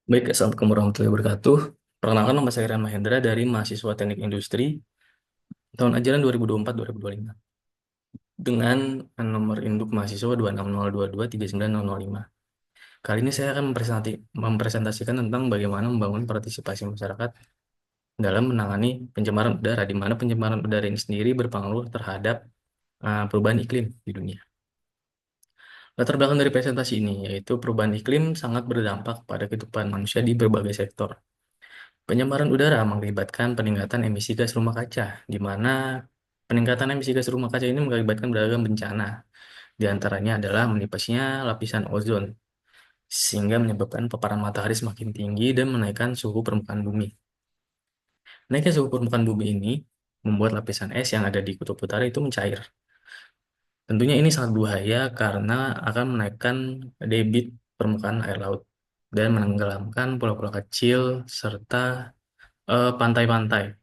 Baik, Assalamualaikum warahmatullahi wabarakatuh. Perkenalkan, nama saya Rian Mahendra dari mahasiswa Teknik Industri tahun ajaran 2024-2025 dengan nomor induk mahasiswa 26022 39005. Kali ini saya akan mempresentasikan tentang bagaimana membangun partisipasi masyarakat dalam menangani pencemaran udara, di mana pencemaran udara ini sendiri berpengaruh terhadap perubahan iklim di dunia. Latar belakang dari presentasi ini yaitu perubahan iklim sangat berdampak pada kehidupan manusia di berbagai sektor. Pencemaran udara mengakibatkan peningkatan emisi gas rumah kaca, di mana peningkatan emisi gas rumah kaca ini mengakibatkan beragam bencana. Di antaranya adalah menipasnya lapisan ozon, sehingga menyebabkan paparan matahari semakin tinggi dan menaikkan suhu permukaan bumi. Naiknya suhu permukaan bumi ini membuat lapisan es yang ada di kutub utara itu mencair. Tentunya ini sangat berbahaya karena akan menaikkan debit permukaan air laut dan menenggelamkan pulau-pulau kecil serta pantai-pantai.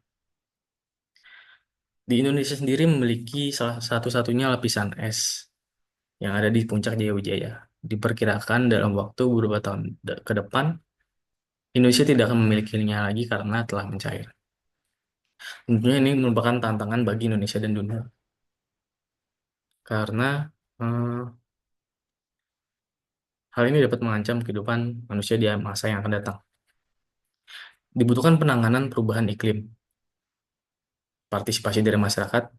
Di Indonesia sendiri memiliki salah satu-satunya lapisan es yang ada di puncak Jaya. Diperkirakan dalam waktu beberapa tahun ke depan, Indonesia tidak akan memilikinya lagi karena telah mencair. Tentunya ini merupakan tantangan bagi Indonesia dan dunia, karena eh, hal ini dapat mengancam kehidupan manusia di masa yang akan datang. Dibutuhkan penanganan perubahan iklim, partisipasi dari masyarakat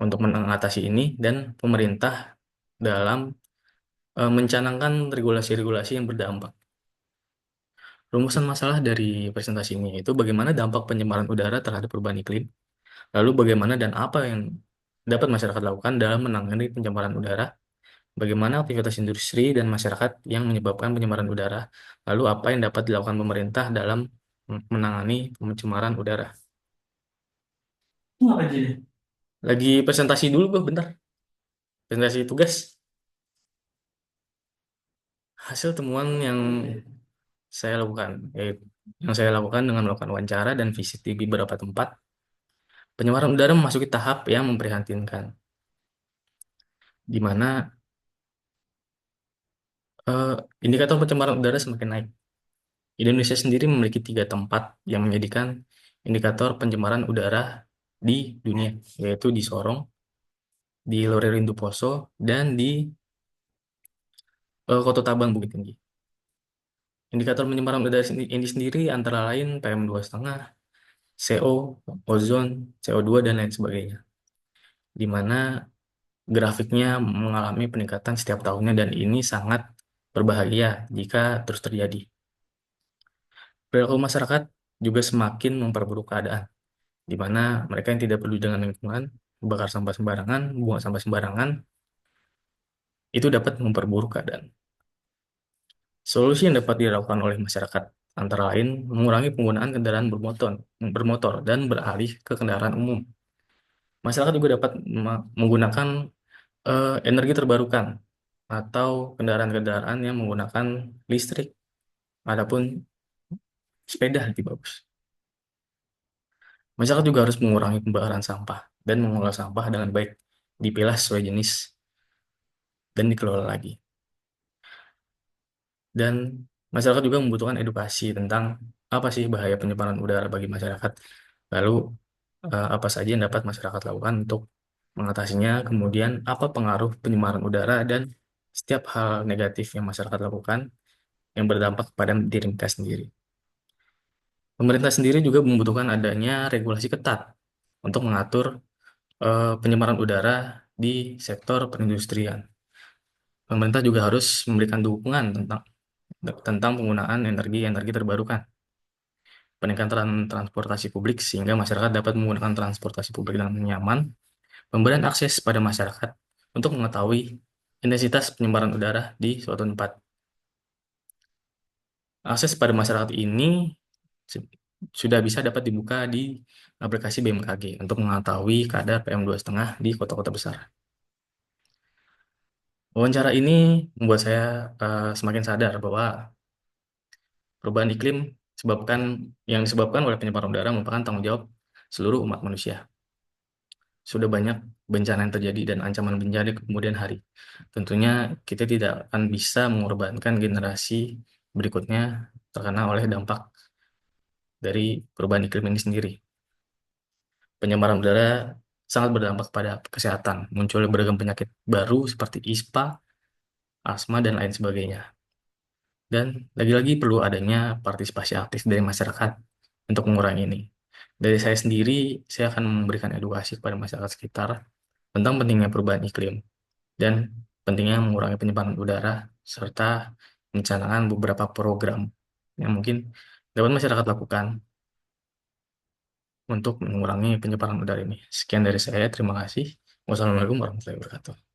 untuk mengatasi ini, dan pemerintah dalam mencanangkan regulasi-regulasi yang berdampak. Rumusan masalah dari presentasi ini itu bagaimana dampak pencemaran udara terhadap perubahan iklim, lalu bagaimana dan apa yang dapat masyarakat lakukan dalam menangani pencemaran udara, bagaimana aktivitas industri dan masyarakat yang menyebabkan pencemaran udara, lalu apa yang dapat dilakukan pemerintah dalam menangani pencemaran udara. Apa jadi? Lagi presentasi dulu, Bang, bentar. Presentasi tugas. Hasil temuan yang saya lakukan, yang saya lakukan dengan melakukan wawancara dan visit di beberapa tempat. Pencemaran udara memasuki tahap yang memprihatinkan, di mana eh, indikator pencemaran udara semakin naik. Indonesia sendiri memiliki 3 tempat yang menjadikan indikator pencemaran udara di dunia, yaitu di Sorong, di Lorerindu Poso, dan di Kota Tabang, Bukit Tinggi. Indikator pencemaran udara ini sendiri antara lain PM2,5, CO, ozon, CO2, dan lain sebagainya, di mana grafiknya mengalami peningkatan setiap tahunnya dan ini sangat berbahaya jika terus terjadi. Perilaku masyarakat juga semakin memperburuk keadaan, di mana mereka yang tidak peduli dengan lingkungan, bakar sampah sembarangan, buang sampah sembarangan, itu dapat memperburuk keadaan. Solusi yang dapat dilakukan oleh masyarakat antara lain mengurangi penggunaan kendaraan bermotor dan beralih ke kendaraan umum. Masyarakat juga dapat menggunakan energi terbarukan atau kendaraan-kendaraan yang menggunakan listrik, ataupun sepeda lebih bagus. Masyarakat juga harus mengurangi pembakaran sampah dan mengolah sampah dengan baik, dipilah sesuai jenis, dan dikelola lagi. Dan masyarakat juga membutuhkan edukasi tentang apa sih bahaya pencemaran udara bagi masyarakat, lalu apa saja yang dapat masyarakat lakukan untuk mengatasinya, kemudian apa pengaruh pencemaran udara dan setiap hal negatif yang masyarakat lakukan yang berdampak pada diri mereka sendiri. Pemerintah sendiri juga membutuhkan adanya regulasi ketat untuk mengatur pencemaran udara di sektor perindustrian. Pemerintah juga harus memberikan dukungan tentang penggunaan energi terbarukan, peningkatan transportasi publik sehingga masyarakat dapat menggunakan transportasi publik dengan nyaman, pemberian akses pada masyarakat untuk mengetahui intensitas pencemaran udara di suatu tempat. Akses pada masyarakat ini su- sudah bisa dapat dibuka di aplikasi BMKG untuk mengetahui kadar PM2,5 di kota-kota besar. Wawancara ini membuat saya semakin sadar bahwa perubahan iklim yang disebabkan oleh pencemaran udara merupakan tanggung jawab seluruh umat manusia. Sudah banyak bencana yang terjadi dan ancaman bencana di kemudian hari. Tentunya kita tidak akan bisa mengorbankan generasi berikutnya terkena oleh dampak dari perubahan iklim ini sendiri. Pencemaran udara sangat berdampak pada kesehatan. Muncul beragam penyakit baru seperti ISPA, asma, dan lain sebagainya. Dan lagi-lagi perlu adanya partisipasi aktif dari masyarakat untuk mengurangi ini. Dari saya sendiri, saya akan memberikan edukasi kepada masyarakat sekitar tentang pentingnya perubahan iklim dan pentingnya mengurangi pencemaran udara serta mencanangkan beberapa program yang mungkin dapat masyarakat lakukan untuk mengurangi pencemaran udara ini. Sekian dari saya, terima kasih. Wassalamualaikum warahmatullahi wabarakatuh.